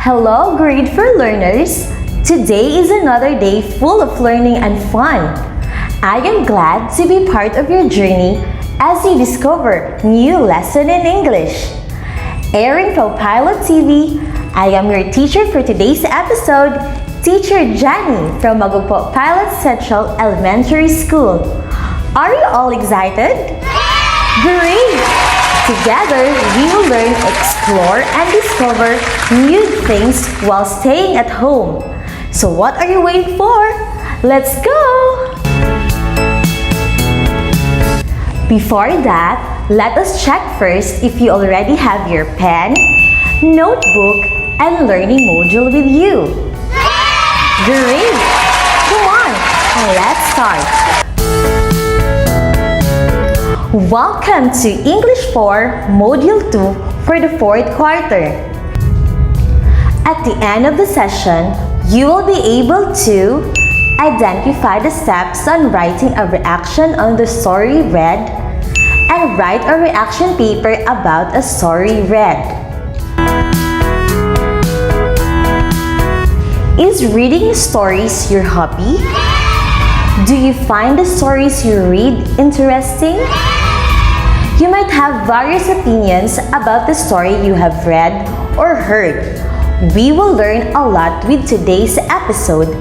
Hello, grade 4 learners! Today is another day full of learning and fun. I am glad to be part of your journey as you discover new lesson in English. Airing from Pilot TV, I am your teacher for today's episode, Teacher Jenny from Magugpo Pilot Central Elementary School. Are you all excited? Great! Together, we will learn, explore, and discover new things while staying at home. So what are you waiting for? Let's go! Before that, let us check first if you already have your pen, notebook, and learning module with you. Great! Come on, let's start. Welcome to English 4 Module 2 for the 4th quarter. At the end of the session, you will be able to identify the steps on writing a reaction on the story read and write a reaction paper about a story read. Is reading stories your hobby? Do you find the stories you read interesting? You might have various opinions about the story you have read or heard. We will learn a lot with today's episode,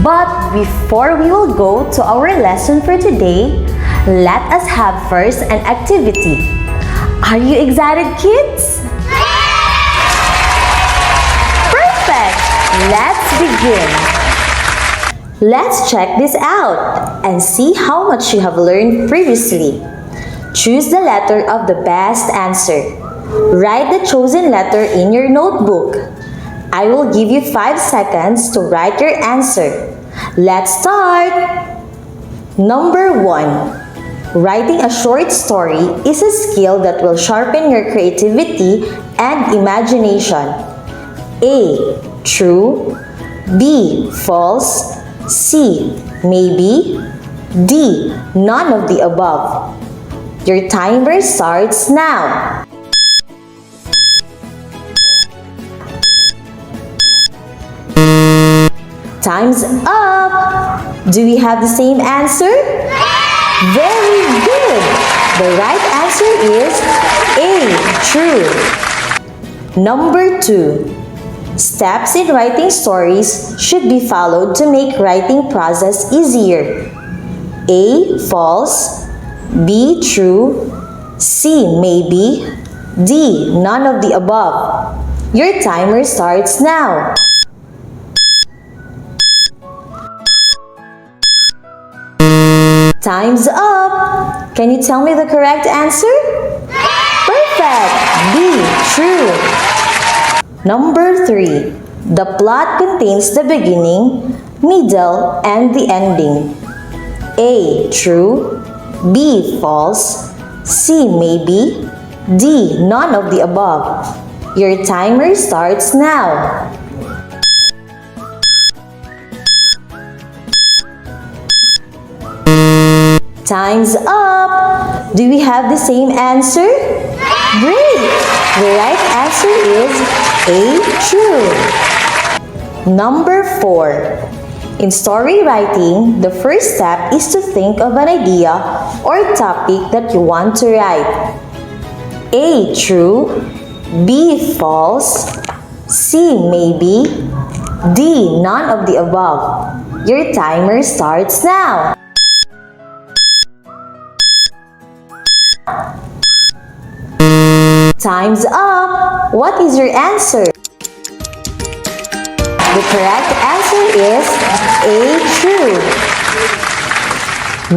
but before we will go to our lesson for today, let us have first an activity. Are you excited, kids? Perfect! Let's begin. Let's check this out and see how much you have learned previously. Choose the letter of the best answer. Write the chosen letter in your notebook. I will give you 5 seconds to write your answer. Let's start! Number 1. Writing a short story is a skill that will sharpen your creativity and imagination. A. True. B. False. C. Maybe. D. None of the above. Your timer starts now. Time's up! Do we have the same answer? Very good! The right answer is A. True. Number 2. Steps in writing stories should be followed to make writing process easier. A. False. B. True. C. Maybe. D. None of the above. Your timer starts now. Time's up! Can you tell me the correct answer? Perfect! B. True. Number 3. The plot contains the beginning, middle, and the ending. A. True. B. False. C. Maybe. D. None of the above. Your timer starts now. Time's up! Do we have the same answer? Great! The right answer is A. True. Number 4. In story writing, the first step is to think of an idea or topic that you want to write. A. True. B. False. C. Maybe. D. None of the above. Your timer starts now. Time's up! What is your answer? The correct answer is A. True.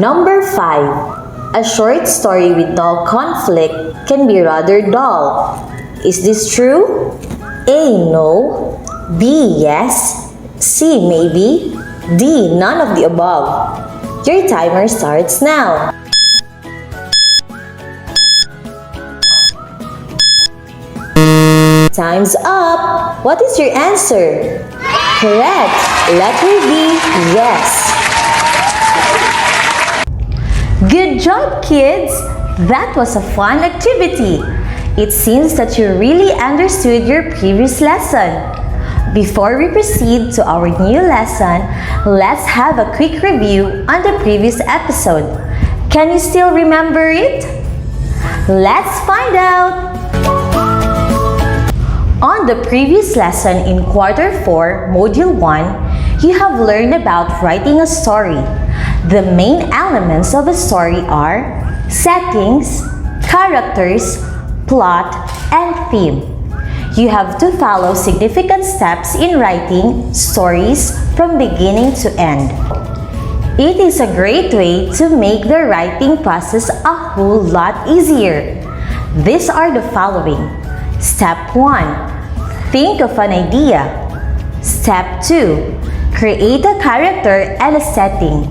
Number 5. A short story with no conflict can be rather dull. Is this true? A. No. B. Yes. C. Maybe. D. None of the above. Your timer starts now. Time's up! What is your answer? Correct! Letter B, yes. Good job, kids! That was a fun activity. It seems that you really understood your previous lesson. Before we proceed to our new lesson, let's have a quick review on the previous episode. Can you still remember it? Let's find out! On the previous lesson in Quarter 4, Module 1, you have learned about writing a story. The main elements of a story are settings, characters, plot, and theme. You have to follow significant steps in writing stories from beginning to end. It is a great way to make the writing process a whole lot easier. These are the following. Step 1. Think of an idea. Step 2. Create a character and a setting.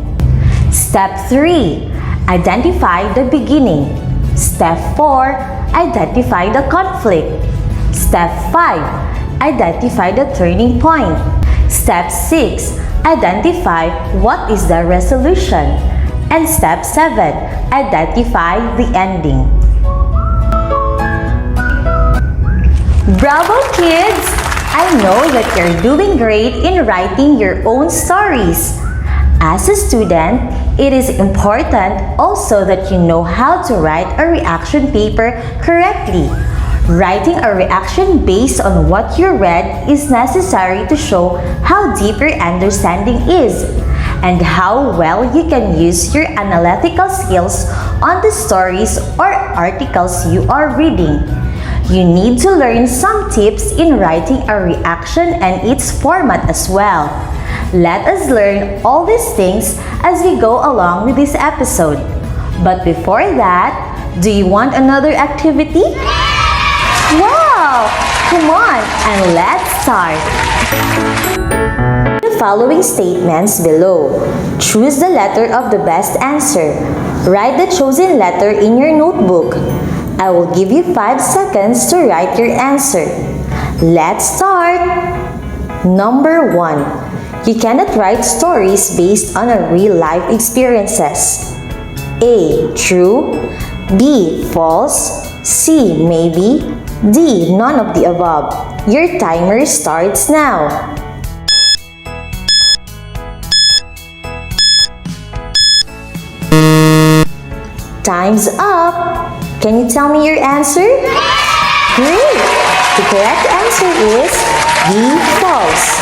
Step 3. Identify the beginning. Step 4. Identify the conflict. Step 5. Identify the turning point. Step 6. Identify what is the resolution. And Step 7. Identify the ending. Bravo, kids! I know that you're doing great in writing your own stories. As a student, it is important also that you know how to write a reaction paper correctly. Writing a reaction based on what you read is necessary to show how deep your understanding is and how well you can use your analytical skills on the stories or articles you are reading. You need to learn some tips in writing a reaction and its format as well. Let us learn all these things as we go along with this episode. But before that, do you want another activity? Wow! Come on, and let's start! The following statements below. Choose the letter of the best answer. Write the chosen letter in your notebook. I will give you 5 seconds to write your answer. Let's start! Number 1. You cannot write stories based on a real-life experiences. A. True. B. False. C. Maybe. D. None of the above. Your timer starts now. Time's up! Can you tell me your answer? Great! The correct answer is B. False.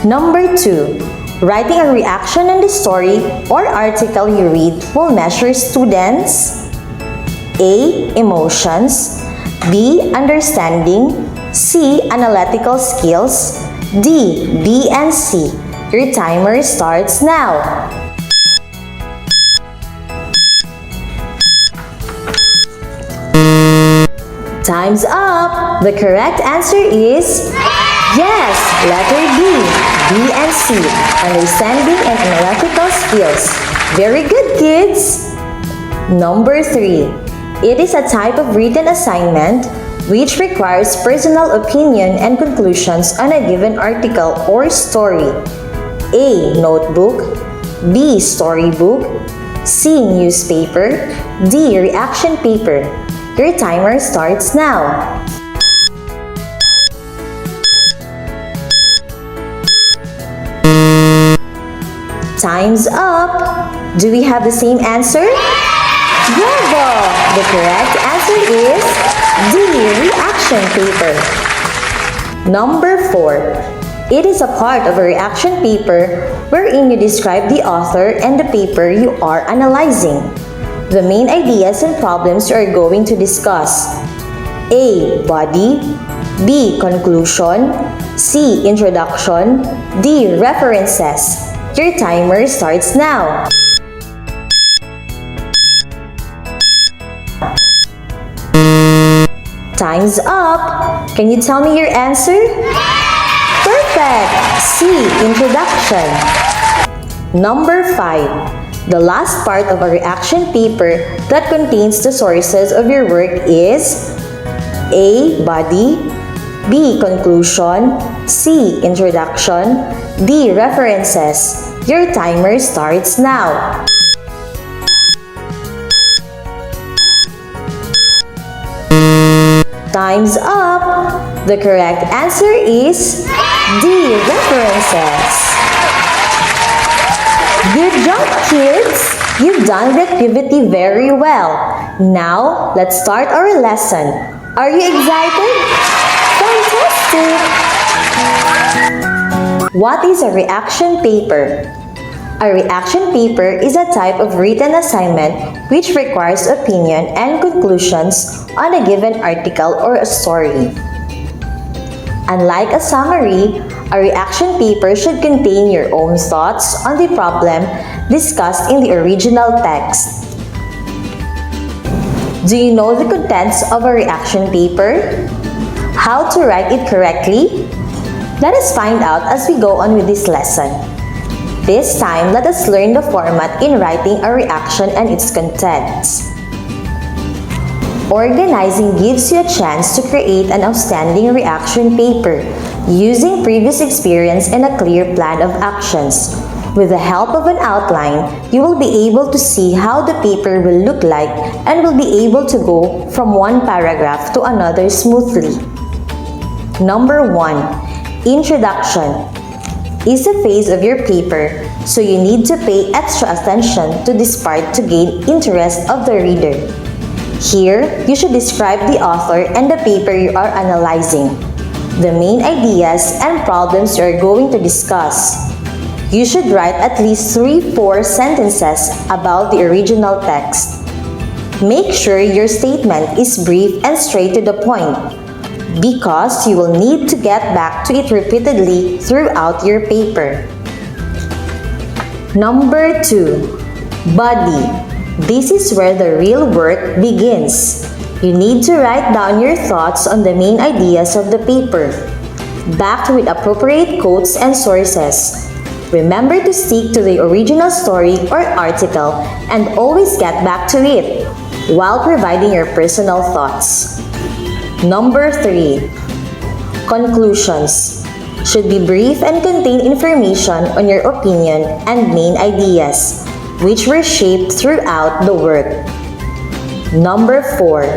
Number 2. Writing a reaction on the story or article you read will measure students' A. Emotions. B. Understanding. C. Analytical skills. D. B and C. Your timer starts now. Time's up! The correct answer is yes, letter B. B and C. Understanding and analytical skills. Very good, kids! Number 3. It is a type of written assignment which requires personal opinion and conclusions on a given article or story. A. Notebook. B. Storybook. C. Newspaper. D. Reaction paper. Your timer starts now. Time's up! Do we have the same answer? Bravo! The correct answer is D. Reaction paper. Number 4. It is a part of a reaction paper wherein you describe the author and the paper you are analyzing. The main ideas and problems you are going to discuss. A. Body. B. Conclusion. C. Introduction. D. References. Your timer starts now. Time's up! Can you tell me your answer? Perfect! C. Introduction. Number 5. The last part of a reaction paper that contains the sources of your work is A. Body. B. Conclusion. C. Introduction. D. References. Your timer starts now. Time's up! The correct answer is D, references. Good job, kids! You've done the activity very well. Now, let's start our lesson. Are you excited? Fantastic! What is a reaction paper? A reaction paper is a type of written assignment which requires opinion and conclusions on a given article or a story. Unlike a summary, a reaction paper should contain your own thoughts on the problem discussed in the original text. Do you know the contents of a reaction paper? How to write it correctly? Let us find out as we go on with this lesson. This time, let us learn the format in writing a reaction and its contents. Organizing gives you a chance to create an outstanding reaction paper using previous experience and a clear plan of actions. With the help of an outline, you will be able to see how the paper will look like and will be able to go from one paragraph to another smoothly. Number 1. Introduction is the phase of your paper, so you need to pay extra attention to this part to gain interest of the reader. Here, you should describe the author and the paper you are analyzing, the main ideas and problems you are going to discuss. You should write at least 3-4 sentences about the original text. Make sure your statement is brief and straight to the point, because you will need to get back to it repeatedly throughout your paper. Number 2. Body. This is where the real work begins. You need to write down your thoughts on the main ideas of the paper, backed with appropriate quotes and sources. Remember to stick to the original story or article and always get back to it while providing your personal thoughts. Number 3. Conclusions should be brief and contain information on your opinion and main ideas, which were shaped throughout the work. Number 4.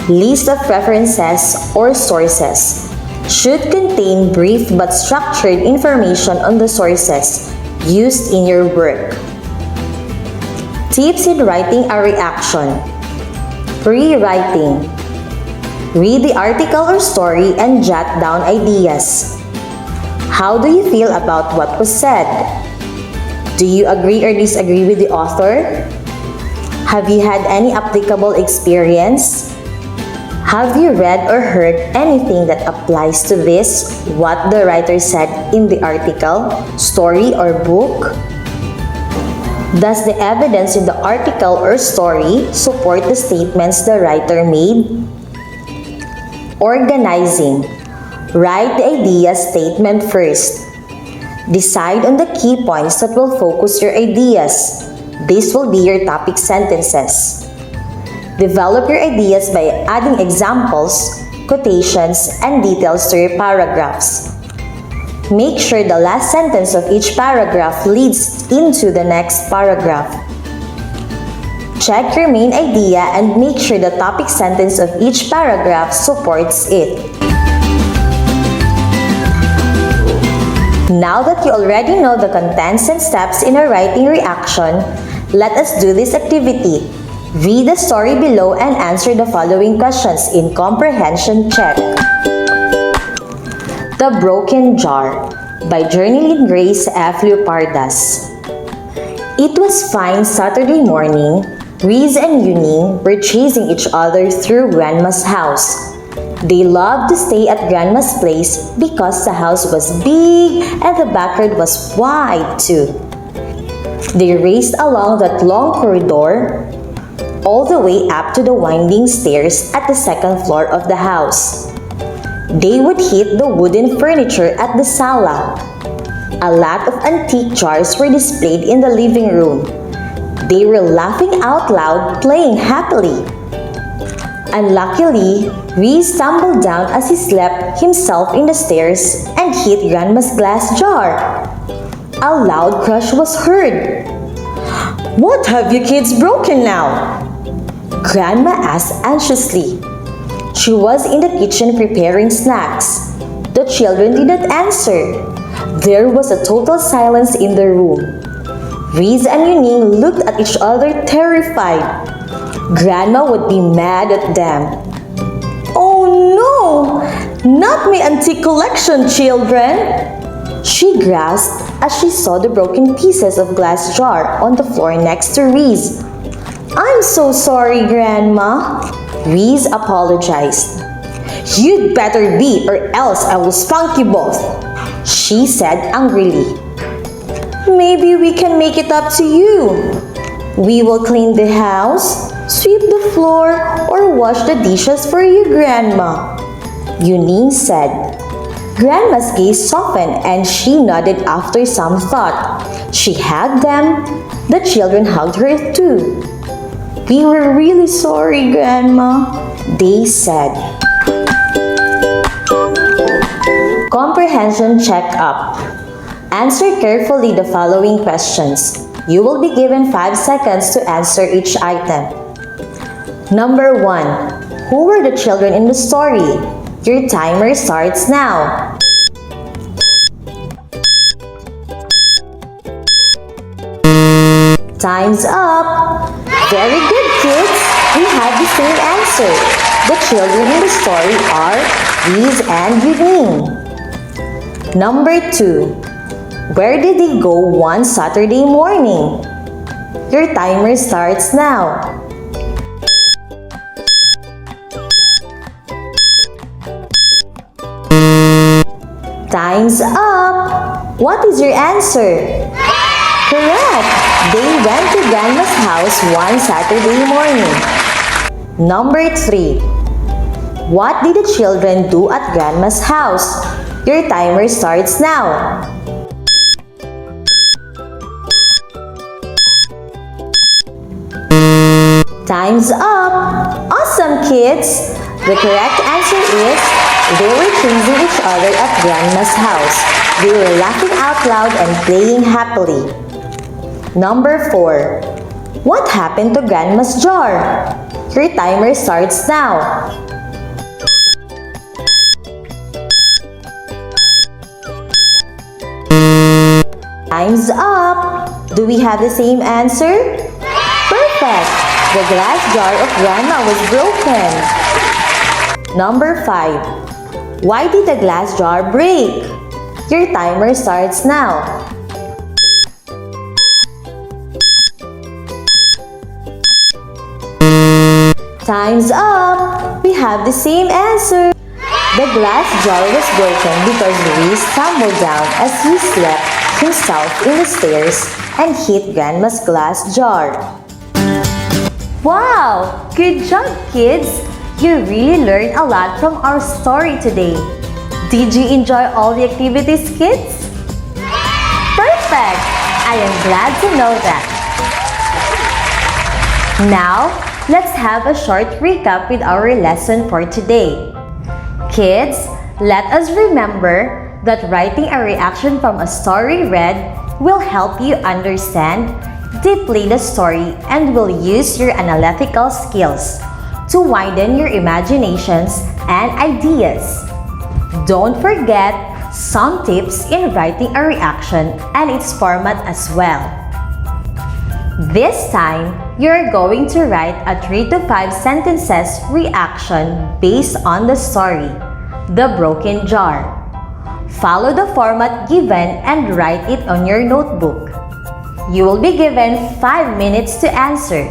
List of references or sources should contain brief but structured information on the sources used in your work. Tips in writing a reaction. Rewriting. Read the article or story and jot down ideas. How do you feel about what was said? Do you agree or disagree with the author? Have you had any applicable experience? Have you read or heard anything that applies to this, what the writer said in the article, story, or book? Does the evidence in the article or story support the statements the writer made? Organizing. Write the idea statement first. Decide on the key points that will focus your ideas. This will be your topic sentences. Develop your ideas by adding examples, quotations, and details to your paragraphs. Make sure the last sentence of each paragraph leads into the next paragraph. Check your main idea and make sure the topic sentence of each paragraph supports it. Now that you already know the contents and steps in a writing reaction, let us do this activity. Read the story below and answer the following questions in comprehension check. The Broken Jar by Journalyn Grace F. Leopardas. It was fine Saturday morning. Reese and Yuning were chasing each other through Grandma's house. They loved to stay at Grandma's place because the house was big and the backyard was wide too. They raced along that long corridor all the way up to the winding stairs at the second floor of the house. They would hit the wooden furniture at the sala. A lot of antique jars were displayed in the living room. They were laughing out loud, playing happily. Unluckily, Reese stumbled down as he slapped himself in the stairs and hit Grandma's glass jar. A loud crash was heard. "What have you kids broken now?" Grandma asked anxiously. She was in the kitchen preparing snacks. The children did not answer. There was a total silence in the room. Reese and Yuning looked at each other terrified. Grandma would be mad at them. "Oh no! Not my antique collection, children!" She gasped as she saw the broken pieces of glass jar on the floor next to Reese. "I'm so sorry, Grandma." Reese apologized. "You'd better be, or else I will spunk you both," she said angrily. "Maybe we can make it up to you. We will clean the house, sweep the floor, or wash the dishes for you, Grandma," Yuning said. Grandma's gaze softened and she nodded after some thought. She hugged them. The children hugged her too. "We were really sorry, Grandma," they said. Comprehension check-up. Answer carefully the following questions. You will be given 5 seconds to answer each item. Number 1. Who were the children in the story? Your timer starts now. Time's up! Very good, kids! We have the same answer. The children in the story are Reese and Yuning. Number 2. Where did they go one Saturday morning? Your timer starts now. Time's up! What is your answer? Correct! They went to Grandma's house one Saturday morning. Number 3. What did the children do at Grandma's house? Your timer starts now. Time's up! Awesome, kids! The correct answer is, they were chasing each other at Grandma's house. They were laughing out loud and playing happily. Number 4. What happened to Grandma's jar? Your timer starts now. Time's up! Do we have the same answer? Perfect! The glass jar of Grandma was broken. Number 5. Why did the glass jar break? Your timer starts now. Time's up! We have the same answer. The glass jar was broken because Reese tumbled down as he slept himself in the stairs and hit Grandma's glass jar. Wow! Good job, kids! You really learned a lot from our story today. Did you enjoy all the activities, kids? Perfect! I am glad to know that. Now, let's have a short recap with our lesson for today. Kids, let us remember that writing a reaction from a story read will help you understand deeply the story and will use your analytical skills to widen your imaginations and ideas. Don't forget some tips in writing a reaction and its format as well. This time, you're going to write a 3 to 5 sentences reaction based on the story, The Broken Jar. Follow the format given and write it on your notebook. You will be given 5 minutes to answer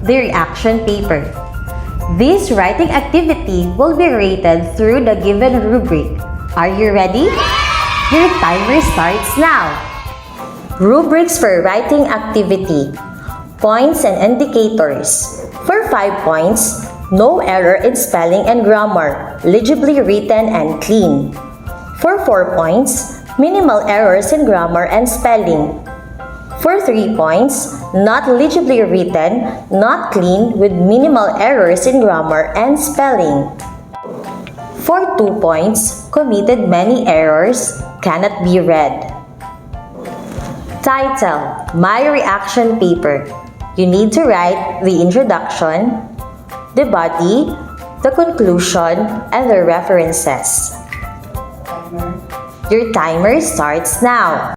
the reaction paper. This writing activity will be rated through the given rubric. Are you ready? Your timer starts now. Rubrics for writing activity. Points and indicators. For 5 points, no error in spelling and grammar, legibly written and clean. For 4 points, minimal errors in grammar and spelling. For 3 points, not legibly written, not clean with minimal errors in grammar and spelling. For 2 points, committed many errors, cannot be read. Title, My Reaction Paper. You need to write the introduction, the body, the conclusion, and the references. Your timer starts now.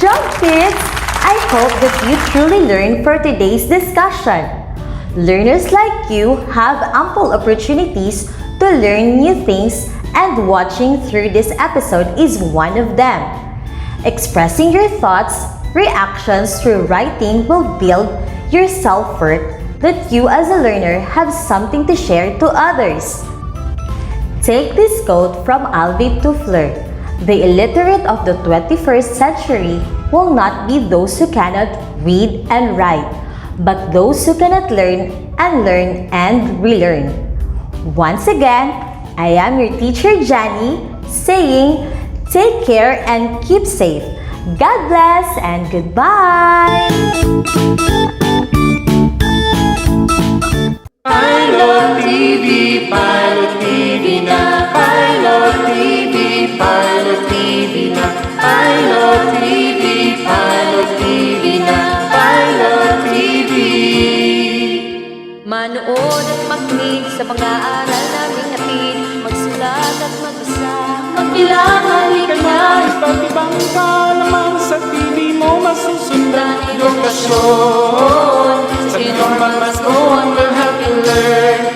job, kids! I hope that you truly learned for today's discussion. Learners like you have ample opportunities to learn new things, and watching through this episode is one of them. Expressing your thoughts, reactions through writing will build your self-worth that you as a learner have something to share to others. Take this quote from Alvin Toffler: "The illiterate of the 21st century will not be those who cannot read and write, but those who cannot learn and relearn." Once again, I am your teacher Jenny, saying, take care and keep safe. God bless and goodbye! Pilot TV, Pilot TV na, Pilot TV, Pilot TV na, Pilot TV, Pilot TV na, Pilot TV. Manood at makinig sa pag-aaral naming hatid, magsulat at magbasa, Magbilang, halika na, iba't ibang kaalaman sa TV mo masusundan. Edukasyon sa normal mas on will help you learn.